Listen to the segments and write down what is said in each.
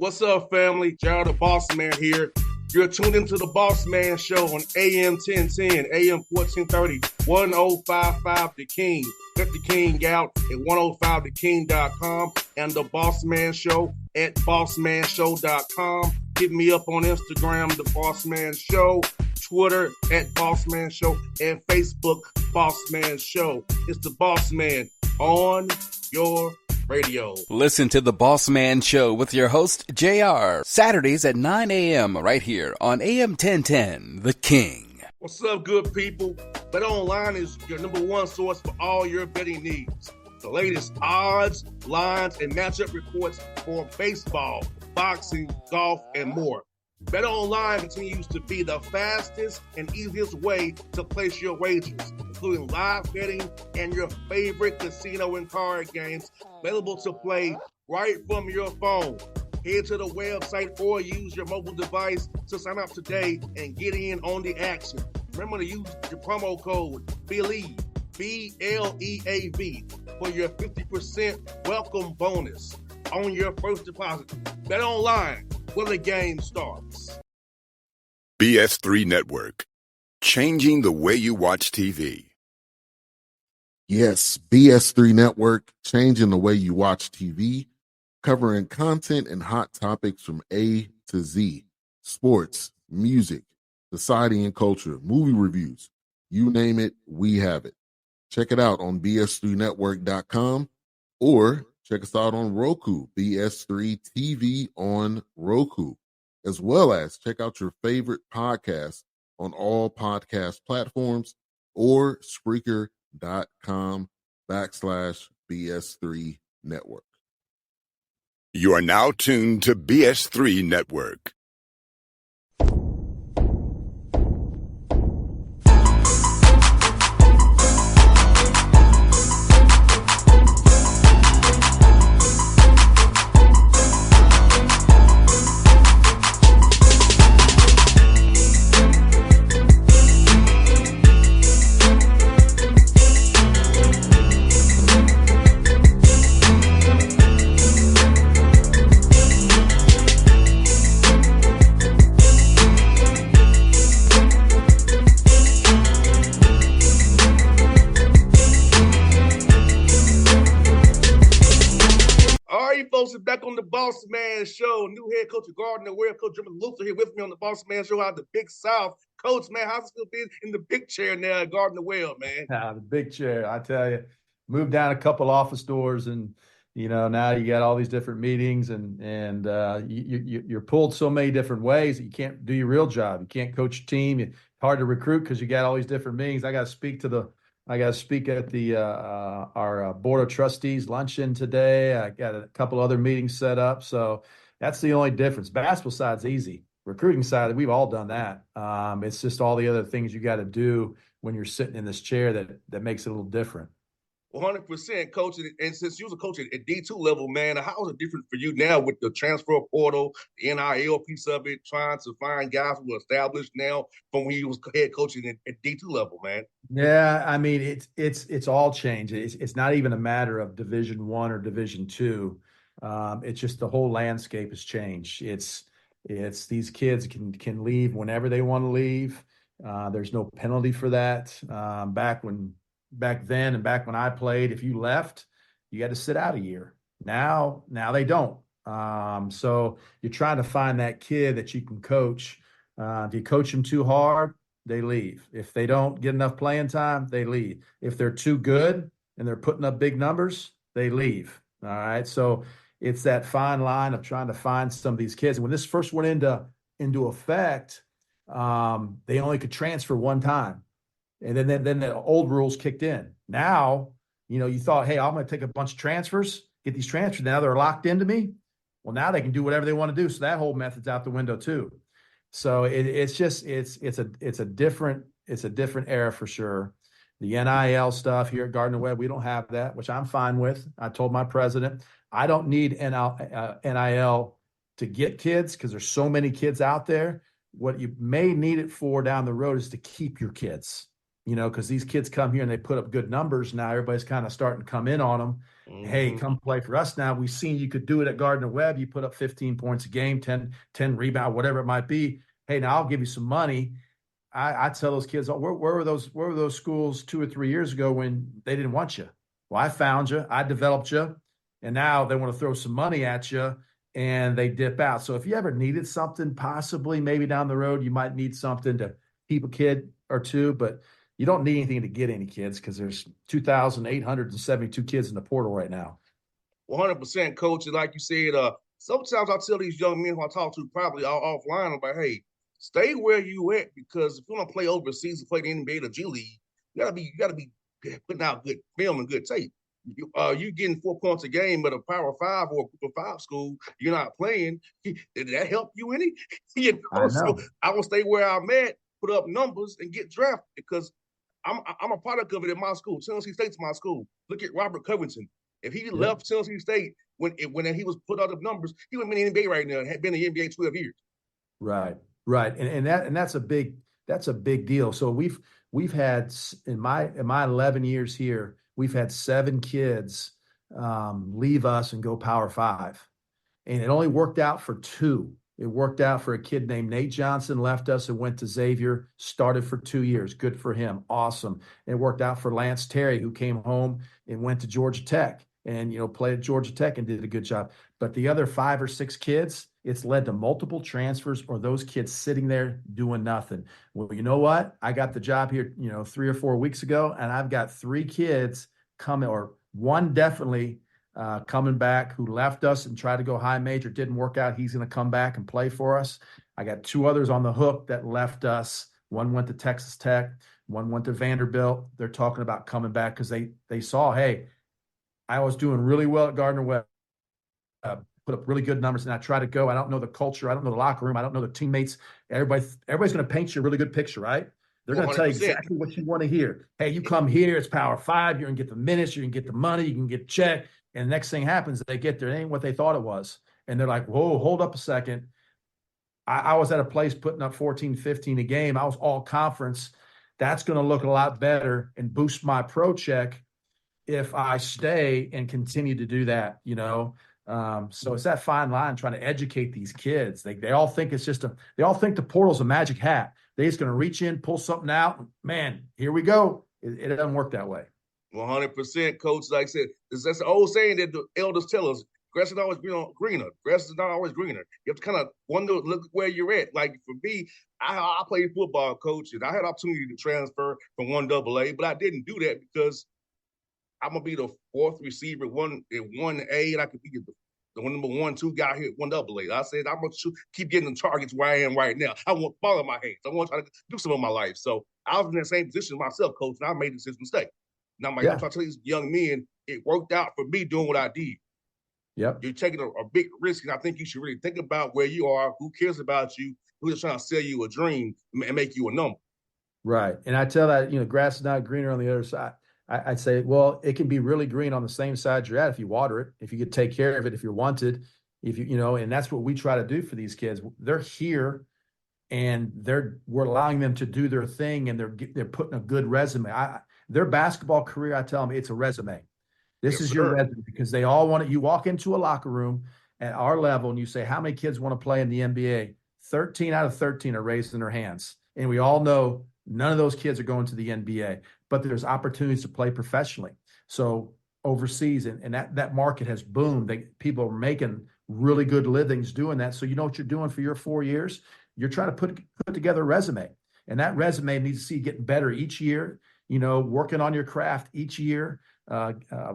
What's up, family? Gerald the Bossman here. You're tuned into the Bossman Show on AM 1010, AM 1430, 1055 The King. Let the King out at 105theking.com and the Bossman Show at bossmanshow.com. Hit me up on Instagram, The Bossman Show, Twitter at Bossman Show, and Facebook, Bossman Show. It's the Bossman on your radio. Listen to the Bossman Show with your host, JR, Saturdays at 9 a.m. right here on AM 1010, The King. What's up, good people? BetOnline is your number one source for all your betting needs. The latest odds, lines, and matchup reports for baseball, boxing, golf, and more. BetOnline continues to be the fastest and easiest way to place your wagers, including live betting and your favorite casino and card games available to play right from your phone. Head to the website or use your mobile device to sign up today and get in on the action. Remember to use your promo code BELIEVE, B-L-E-A-V, for your 50% welcome bonus on your first deposit. BetOnline, where the game starts. BS3 Network, changing the way you watch TV. Yes, BS3 Network, changing the way you watch TV, covering content and hot topics from A to Z, sports, music, society and culture, movie reviews, you name it, we have it. Check it out on bs3network.com or check us out on Roku, BS3 TV on Roku, as well as check out your favorite podcast on all podcast platforms or Spreaker.com/BS3 Network. You are now tuned to BS3 Network. Back on the Bossman Show, new head coach of Gardner Webb, Coach Jim Luther here with me on the Bossman Show out of the Big South. Coach, man, how's it still being in the big chair now at Gardner Webb, man? The big chair, I tell you. Moved down a couple office doors, and now you got all these different meetings, and you're pulled so many different ways that you can't do your real job. You can't coach your team. It's hard to recruit because you got all these different meetings. I got to speak at the our board of trustees luncheon today. I got a couple other meetings set up, so that's the only difference. Basketball side's easy. Recruiting side, we've all done that. It's just all the other things you got to do when you're sitting in this chair that makes it a little different. 100%, Coach. And since you was a coach at D2 level, man, how is it different for you now with the transfer portal, the NIL piece of it, trying to find guys who are established now from when you was head coaching at D2 level, man? Yeah, I mean, it's all changed. It's not even a matter of Division I or Division II. It's just the whole landscape has changed. It's these kids can leave whenever they want to leave. There's no penalty for that. Back then and back when I played, if you left, you had to sit out a year. Now they don't. So you're trying to find that kid that you can coach. If you coach them too hard, they leave. If they don't get enough playing time, they leave. If they're too good and they're putting up big numbers, they leave. All right. So it's that fine line of trying to find some of these kids. And when this first went into effect, they only could transfer one time. And then the old rules kicked in. Now, you thought, hey, I'm going to take a bunch of transfers, get these transfers. Now they're locked into me. Well, now they can do whatever they want to do. So that whole method's out the window too. So it's a different era for sure. The NIL stuff here at Gardner Webb, we don't have that, which I'm fine with. I told my president, I don't need NIL to get kids because there's so many kids out there. What you may need it for down the road is to keep your kids. because these kids come here and they put up good numbers. Now everybody's kind of starting to come in on them. Hey, come play for us now. We've seen you could do it at Gardner Webb. You put up 15 points a game, 10 rebound, whatever it might be. Hey, now I'll give you some money. I tell those kids, where were those schools 2 or 3 years ago when they didn't want you? Well, I found you, I developed you, and now they want to throw some money at you and they dip out. So if you ever needed something, possibly maybe down the road, you might need something to keep a kid or two, but you don't need anything to get any kids because there's 2,872 kids in the portal right now. 100%, coach. And like you said, sometimes I tell these young men who I talk to probably offline about, hey, stay where you at, because if you want to play overseas and play the NBA or G League, you gotta be putting out good film and good tape. You getting 4 points a game at a Power 5 or a Group of 5 school, you're not playing. Did that help you any? I know. So I will stay where I'm at, put up numbers, and get drafted, because I'm a product of it in my school. Tennessee State's my school. Look at Robert Covington. If he left Tennessee State when he was put out of numbers, he would have been in the NBA right now. Had been in the NBA 12 years. Right. And that's a big deal. So we've had in my 11 years here, we've had 7 kids leave us and go Power 5. And it only worked out for 2. It worked out for a kid named Nate Johnson, left us and went to Xavier, started for 2 years. Good for him. Awesome. And it worked out for Lance Terry, who came home and went to Georgia Tech and, played at Georgia Tech and did a good job. But the other 5 or 6 kids, it's led to multiple transfers or those kids sitting there doing nothing. Well, you know what? I got the job here, 3 or 4 weeks ago, and I've got 3 kids coming, or one definitely coming back, who left us and tried to go high major. Didn't work out. He's going to come back and play for us. I got 2 others on the hook that left us. One went to Texas Tech. One went to Vanderbilt. They're talking about coming back because they saw, hey, I was doing really well at Gardner Webb. Put up really good numbers, and I try to go. I don't know the culture. I don't know the locker room. I don't know the teammates. Everybody's going to paint you a really good picture, right? They're going to tell you exactly what you want to hear. Hey, you come here, it's Power 5. You're going to get the minutes. You're going to get the money. You can get checked. And the next thing happens, they get there. It ain't what they thought it was. And they're like, whoa, hold up a second. I was at a place putting up 14, 15 a game. I was all conference. That's going to look a lot better and boost my pro check if I stay and continue to do that, So it's that fine line trying to educate these kids. They all think they all think the portal's a magic hat. They're just going to reach in, pull something out. Man, here we go. It doesn't work that way. 100%, coach. Like I said, that's the old saying that the elders tell us: grass is always greener. Grass is not always greener. You have to kind of wonder, look where you're at. Like for me, I played football, coach, and I had opportunity to transfer from 1AA, but I didn't do that because I'm gonna be the 4th receiver, 1A, and I could be the number 1, 2 guy here at 1AA. I said I'm gonna keep getting the targets where I am right now. I want ball in my hands. I want to try to do something in my life. So I was in that same position myself, coach, and I made the same mistake. Now, I'm trying to tell these young men, it worked out for me doing what I did. Yep. You're taking a big risk, and I think you should really think about where you are, who cares about you, who's just trying to sell you a dream and make you a number. Right. And I tell that, grass is not greener on the other side. I'd say, well, it can be really green on the same side you're at if you water it, if you could take care of it, if you're wanted, and that's what we try to do for these kids. They're here and we're allowing them to do their thing, and they're putting a good resume. Their basketball career, I tell them, it's a resume. This is your resume, because they all want it. You walk into a locker room at our level and you say, how many kids want to play in the NBA? 13 out of 13 are raising their hands. And we all know none of those kids are going to the NBA, but there's opportunities to play professionally. So overseas, and that market has boomed. People are making really good livings doing that. So you know what you're doing for your 4 years? You're trying to put together a resume. And that resume needs to see you getting better each year, working on your craft each year,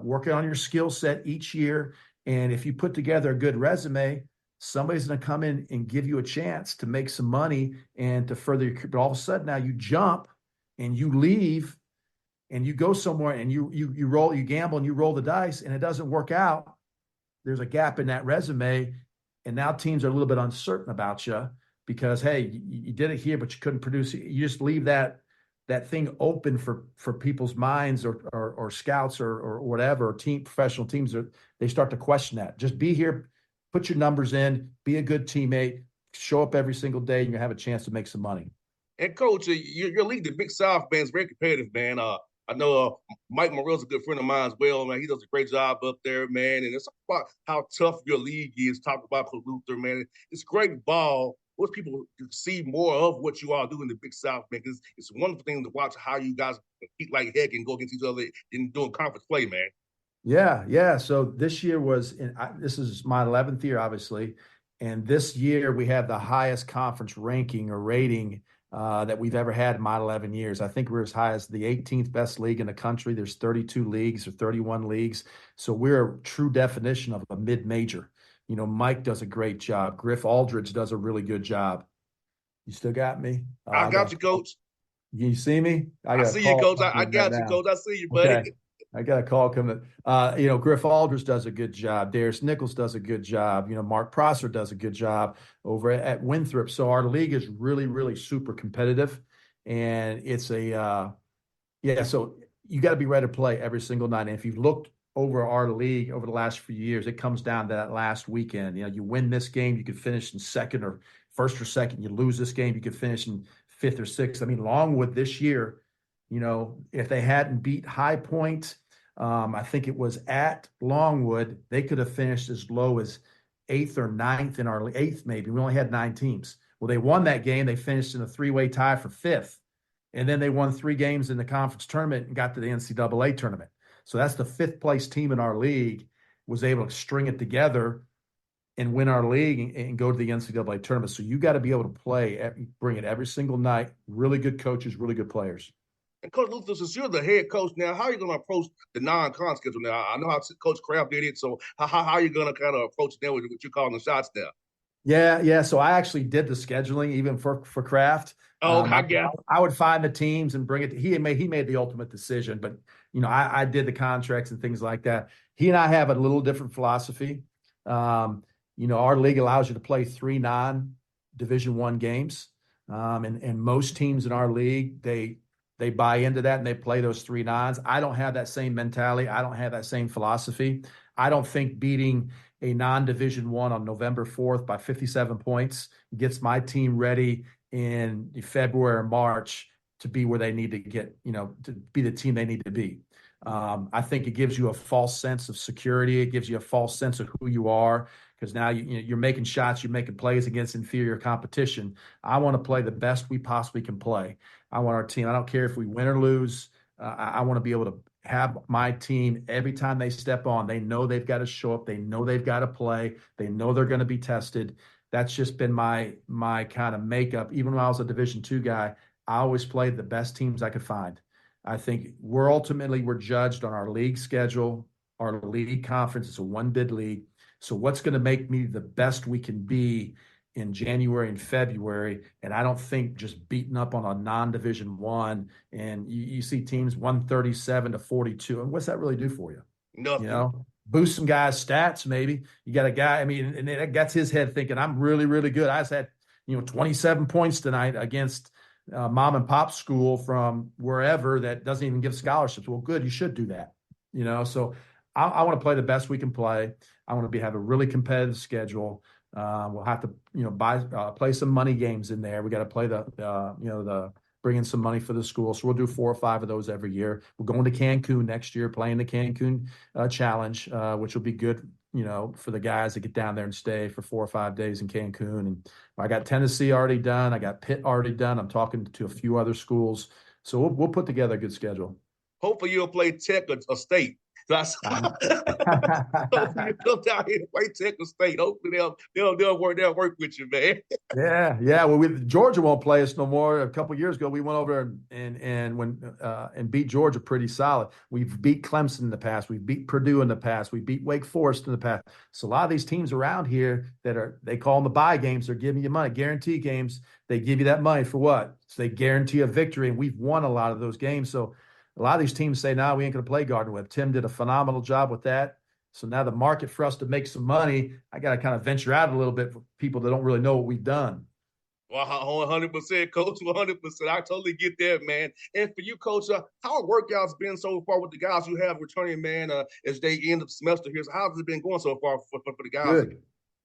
working on your skill set each year. And if you put together a good resume, somebody's going to come in and give you a chance to make some money and to further your career. But all of a sudden now you jump and you leave and you go somewhere and you gamble and you roll the dice and it doesn't work out. There's a gap in that resume. And now teams are a little bit uncertain about you because, hey, you did it here, but you couldn't produce it. You just leave that thing open for people's minds or scouts or whatever, or professional teams. They start to question that. Just be here, put your numbers in, be a good teammate, show up every single day, and you have a chance to make some money. And coach, your league, the Big South, man, is very competitive, man. I know Mike Morrell's a good friend of mine as well, man. He does a great job up there, man. And it's about how tough your league is. Talk about Coach Luther, man. It's great ball. Most people see more of what you all do in the Big South, man. Because it's a wonderful thing to watch how you guys compete like heck and go against each other in doing conference play, man. Yeah, yeah. So this year this is my 11th year, obviously, and this year we have the highest conference ranking or rating that we've ever had in my 11 years. I think we're as high as the 18th best league in the country. There's 32 leagues or 31 leagues, so we're a true definition of a mid-major. Mike does a great job. Griff Aldridge does a really good job. You still got me? I got you, coach. You see me? I I got a see you, call coach. coming I in right got you, now. coach. I see you, buddy. Okay. I got a call coming. Griff Aldridge does a good job. Darius Nichols does a good job. Mark Prosser does a good job over at Winthrop. So our league is really, really super competitive, and it's So you got to be ready to play every single night. And if you've looked over our league over the last few years, it comes down to that last weekend. You win this game, you could finish in second or first or second. You lose this game, you could finish in fifth or sixth. I mean, Longwood this year, if they hadn't beat High Point, I think it was at Longwood, they could have finished as low as eighth or ninth in our eighth, maybe. We only had 9 teams. Well, they won that game. They finished in a 3-way tie for fifth. And then they won 3 games in the conference tournament and got to the NCAA tournament. So that's the 5th place team in our league was able to string it together and win our league and go to the NCAA tournament. So you got to be able to bring it every single night. Really good coaches, really good players. And Coach Luther, since you're the head coach now, how are you going to approach the non-con schedule now? I know how Coach Kraft did it, so how are you going to kind of approach it now with what you're calling the shots now? Yeah. So I actually did the scheduling even for Kraft. Oh, I guess. I would find the teams and bring it. He made the ultimate decision, but I did the contracts and things like that. He and I have a little different philosophy. Our league allows you to play 3 non-Division I games, and most teams in our league they buy into that and they play those 3 nines. I don't have that same mentality. I don't have that same philosophy. I don't think beating a non-Division I on November 4th by 57 points gets my team ready in February or March to be where they need to get, to be the team they need to be. I think it gives you a false sense of security. It gives you a false sense of who you are because now you're making shots, you're making plays against inferior competition. I want to play the best we possibly can play. I want our team. I don't care if we win or lose. I want to be able to have my team every time they step on. They know they've got to show up. They know they've got to play. They know they're going to be tested. That's just been my kind of makeup. Even when I was a Division II guy, I always played the best teams I could find. I think we're judged on our league schedule, our league conference. It's a 1-bid league. So what's going to make me the best we can be in January and February? And I don't think just beating up on a non-Division I and you see teams 137-42. And what's that really do for you? Nothing. Boost some guys' stats, maybe. You got a guy, and that gets his head thinking, I'm really, really good. I just had, 27 points tonight against mom and pop school from wherever that doesn't even give scholarships. Well, good. You should do that. So I want to play the best we can play. I want to have a really competitive schedule. We'll have to, play some money games in there. We got to play bring in some money for the school. So we'll do 4 or 5 of those every year. We're going to Cancun next year, playing the Cancun Challenge, which will be good, for the guys to get down there and stay for 4 or 5 days in Cancun. And I got Tennessee already done. I got Pitt already done. I'm talking to a few other schools. So we'll put together a good schedule. Hopefully you'll play Tech or State. Hopefully you come down here and play Tech or State. Hopefully they'll work with you, man. Yeah. Well, Georgia won't play us no more. A couple of years ago, we went over and beat Georgia pretty solid. We've beat Clemson in the past. We've beat Purdue in the past. We beat Wake Forest in the past. So a lot of these teams around here they call them the buy games. They're giving you money, guarantee games. They give you that money for what? So they guarantee a victory, and we've won a lot of those games. So a lot of these teams say, no, we ain't going to play Gardner Webb. Tim did a phenomenal job with that. So now the market for us to make some money, I got to kind of venture out a little bit for people that don't really know what we've done. Well, 100%, Coach, 100%. I totally get that, man. And for you, Coach, how are workouts been so far with the guys you have returning, man, as they end the semester here? So how has it been going so far for the guys?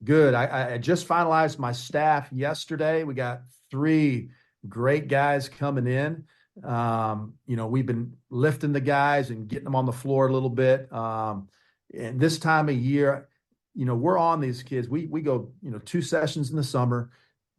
Good. I just finalized my staff yesterday. We got 3 great guys coming in. We've been lifting the guys and getting them on the floor a little bit. And this time of year, we're on these kids. We go, 2 sessions in the summer.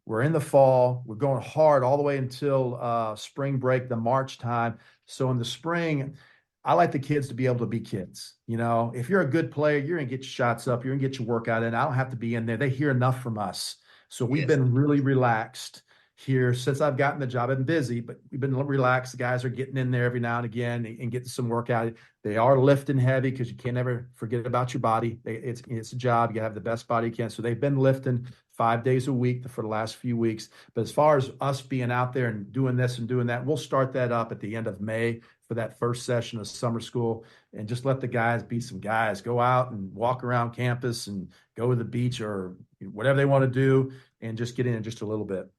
We're in the fall. We're going hard all the way until spring break, the March time. So in the spring, I like the kids to be able to be kids. If you're a good player, you're going to get your shots up. You're going to get your workout in. I don't have to be in there. They hear enough from us. So we've been really relaxed here since I've gotten the job. I've been busy, but we've been relaxed. The guys are getting in there every now and again and getting some workout. They are lifting heavy because you can't ever forget about your body. It's a job. You gotta have the best body you can. So they've been lifting 5 days a week for the last few weeks. But as far as us being out there and doing this and doing that, we'll start that up at the end of May for that first session of summer school, and just let the guys be some guys. Go out and walk around campus and go to the beach or whatever they want to do, and just get in just a little bit.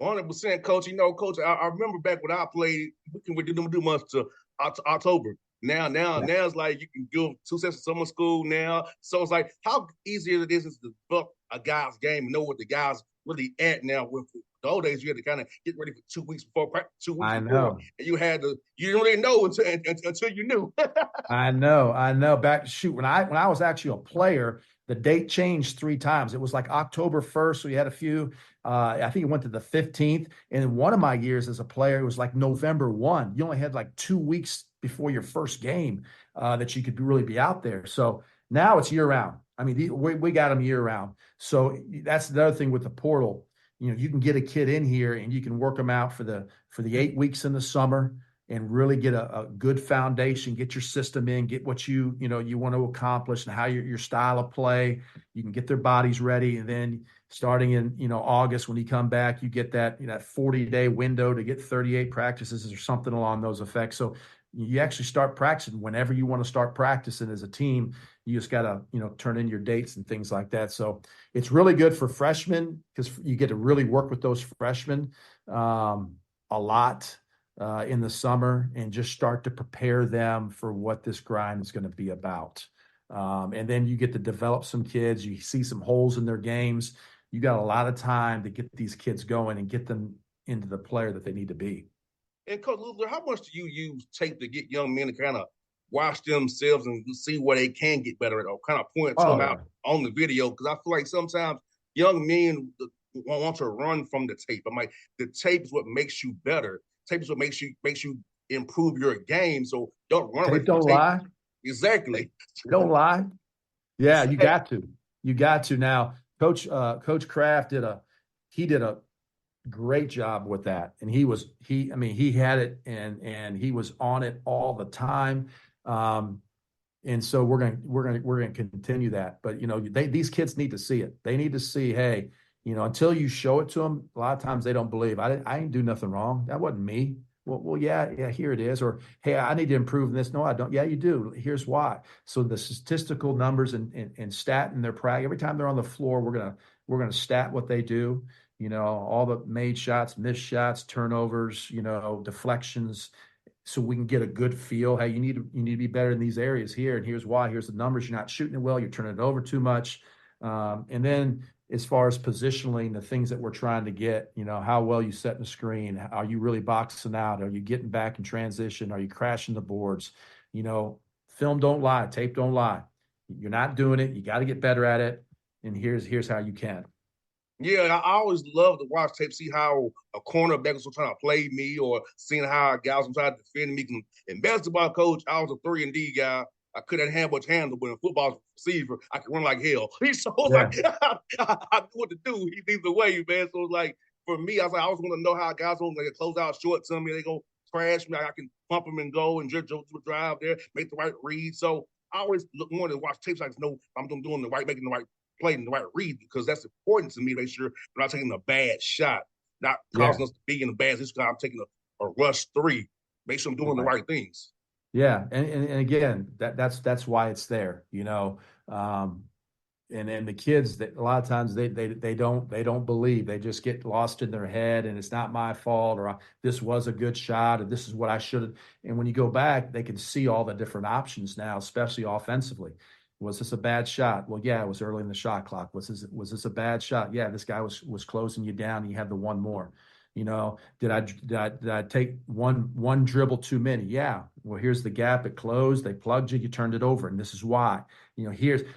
100%, Coach. Coach, I remember back when I played, we didn't do much to October. Now it's like you can do 2 sessions of summer school now. So it's like how easy it is to develop a guy's game and know what the guy's really at now. With the old days, you had to kind of get ready for 2 weeks before practice, 2 weeks I before. know. And you didn't really know until you knew. I know. When I was actually a player, the date changed 3 times. It was like October 1st, so you had a few. I think it went to the 15th. And in one of my years as a player, it was like November 1. You only had like 2 weeks before your first game that you could really be out there. So now it's year round. I mean, we got them year round. So that's the other thing with the portal. You can get a kid in here and you can work them out for the 8 weeks in the summer and really get a good foundation, get your system in, get what you want to accomplish and how your style of play. You can get their bodies ready. And then starting in, August, when you come back, you get that 40-day window to get 38 practices or something along those effects. So you actually start practicing whenever you want to start practicing as a team. You just got to, turn in your dates and things like that. So it's really good for freshmen because you get to really work with those freshmen a lot in the summer and just start to prepare them for what this grind is going to be about. And then you get to develop some kids. You see some holes in their games. You got a lot of time to get these kids going and get them into the player that they need to be. And Coach Luther, how much do you use tape to get young men to kind of watch themselves and see where they can get better at, or kind of point to them out on the video? Because I feel like sometimes young men want to run from the tape. I'm like, the tape is what makes you better. Tape is what makes you improve your game. So don't run away from Don't the tape. lie. Exactly. Don't lie. Yeah, you got to. You got to. Now, Coach Kraft did a great job with that, and he had it and he was on it all the time. And so we're going to continue that. But these kids need to see it. They need to see, hey, until you show it to them, a lot of times they don't believe. I didn't do nothing wrong. That wasn't me. Well, yeah, here it is. Or, hey, I need to improve in this. No, I don't. Yeah, you do. Here's why. So the statistical numbers and stat in their practice, every time they're on the floor, we're gonna stat what they do. All the made shots, missed shots, turnovers, deflections, so we can get a good feel. Hey, you need to be better in these areas here, and here's why. Here's the numbers. You're not shooting it well. You're turning it over too much. And then as far as positioning, the things that we're trying to get, how well you set the screen, are you really boxing out? Are you getting back in transition? Are you crashing the boards? Film don't lie, tape don't lie. You're not doing it. You got to get better at it. And here's how you can. Yeah, I always love to watch tape, see how a cornerback was trying to play me, or seeing how guys was trying to defend me. In basketball, Coach, I was a 3-and-D guy. I couldn't have much handle, but in football receiver, I could run like hell. So it was like, I knew what to do either way, man. So it's like, for me, I always want to know how guys want to close out short to me. They go crash me. I can pump them and go and drive there, make the right read. So I always look more to watch tapes like, know I'm doing the right, making the right play and the right read, because that's important to me to make sure we're not taking a bad shot, not causing us to be in a bad situation. I'm taking a rush 3. Make sure I'm doing the right things. Yeah, and again, that's why it's there, and the kids, that a lot of times they don't believe. They just get lost in their head, and it's not my fault, or this was a good shot, or this is what I should have. And when you go back, they can see all the different options now, especially offensively. Was this a bad shot? Well, yeah, it was early in the shot clock. Was this a bad shot? Yeah, this guy was closing you down, and you had the one more. Did I take one dribble too many? Yeah. Well, here's the gap. It closed. They plugged you. You turned it over, and this is why.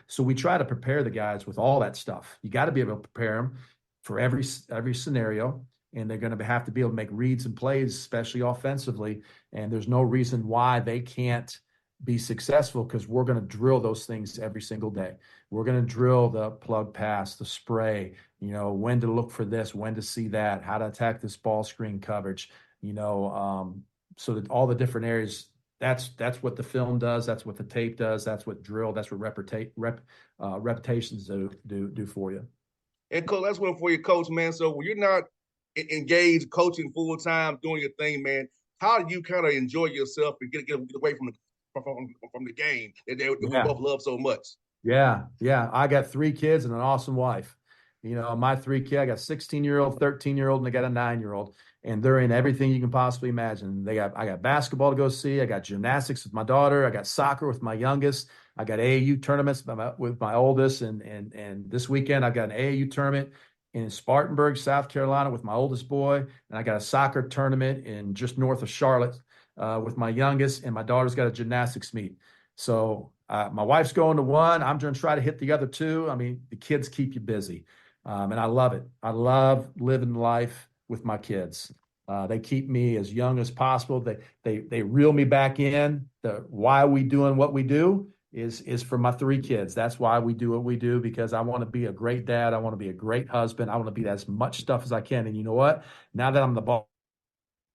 So we try to prepare the guys with all that stuff. You got to be able to prepare them for every scenario, and they're going to have to be able to make reads and plays, especially offensively. And there's no reason why they can't be successful, because we're going to drill those things every single day. We're going to drill the plug pass, the spray, when to look for this, when to see that, how to attack this ball screen coverage, so that all the different areas, that's what the film does. That's what the tape does. That's what that's what repetitions do for you. And Coach, that's one for you, Coach, man. So when you're not engaged coaching full time, doing your thing, man, how do you kind of enjoy yourself and get away from the game that we both love so much? Yeah. I got 3 kids and an awesome wife. My 3 kids, I got a 16-year-old, 13-year-old, and I got a 9-year-old, and they're in everything you can possibly imagine. I got basketball to go see. I got gymnastics with my daughter. I got soccer with my youngest. I got AAU tournaments with my oldest, and this weekend I've got an AAU tournament in Spartanburg, South Carolina, with my oldest boy, and I got a soccer tournament in just north of Charlotte with my youngest, and my daughter's got a gymnastics meet. So my wife's going to one. I'm going to try to hit the other 2. I mean, the kids keep you busy, and I love it. I love living life with my kids. They keep me as young as possible. They reel me back in. Why we doing what we do is for my 3 kids. That's why we do what we do, because I want to be a great dad. I want to be a great husband. I want to be as much stuff as I can. And you know what? Now that I'm the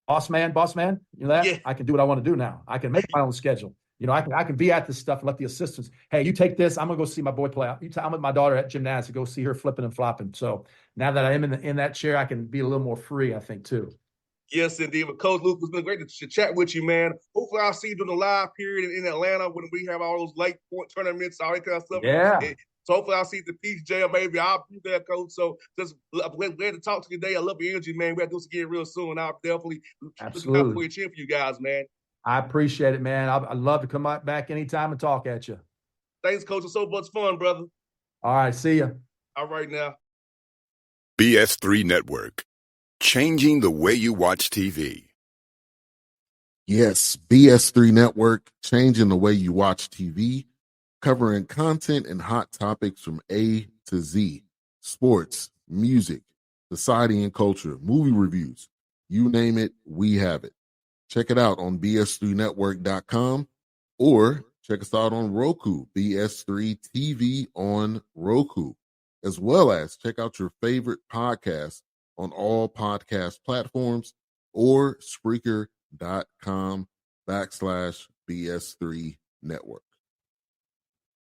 boss man, I can do what I want to do now. I can make my own schedule. I can be at this stuff and let the assistants, hey, you take this. I'm going to go see my boy play. I'm with my daughter at gymnastics, go see her flipping and flopping. So now that I am in that chair, I can be a little more free, I think, too. Yes, indeed. But Coach Luke, it's been great to chat with you, man. Hopefully I'll see you during the live period in Atlanta when we have all those late point tournaments, all that kind of stuff. Yeah. So hopefully I'll see you at the PJ, maybe. I'll be there, Coach. So just glad to talk to you today. I love your energy, man. We have to do this again real soon. I'll definitely look out for you, cheering for you guys, man. I appreciate it, man. I'd love to come back anytime and talk at you. Thanks, Coach. It's so much fun, brother. All right. See ya. All right, now. BS3 Network. Changing the way you watch TV. Yes, BS3 Network, changing the way you watch TV, covering content and hot topics from A to Z. Sports, music, society and culture, movie reviews. You name it, we have it. Check it out on bs3network.com or check us out on Roku, BS3 TV on Roku, as well as check out your favorite podcasts on all podcast platforms or Spreaker.com/BS3 Network.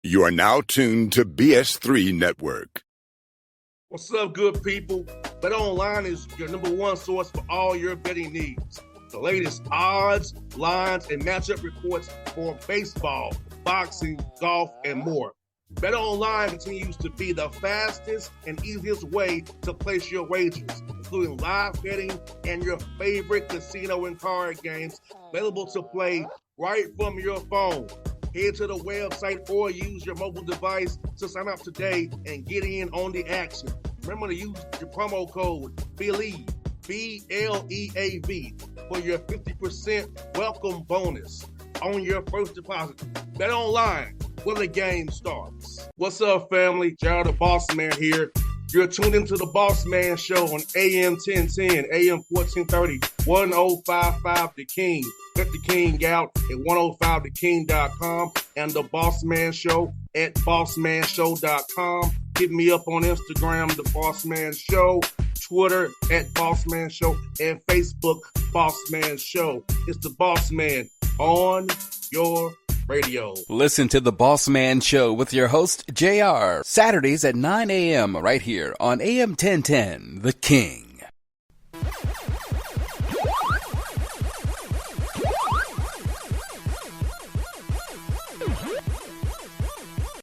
You are now tuned to BS3 Network. What's up, good people? Bet Online is your number one source for all your betting needs. The latest odds, lines, and matchup reports for baseball, boxing, golf, and more. Bet Online continues to be the fastest and easiest way to place your wagers, including live betting and your favorite casino and card games available to play right from your phone. Head to the website or use your mobile device to sign up today and get in on the action. Remember to use your promo code BELIEVE, BLEAV, for your 50% welcome bonus on your first deposit. Bet Online, where the game starts. What's up, family? Gerald the Bossman here. You're tuned into the Bossman Show on AM 1010, AM 1430, 1055 The King. Check The King out at 105theking.com and the Bossman Show at bossmanshow.com. Hit me up on Instagram, The Bossman Show, Twitter at Bossman Show, and Facebook, Bossman Show. It's the Bossman on your radio. Listen to The Bossman Show with your host, JR, Saturdays at 9 a.m. right here on AM 1010, The King.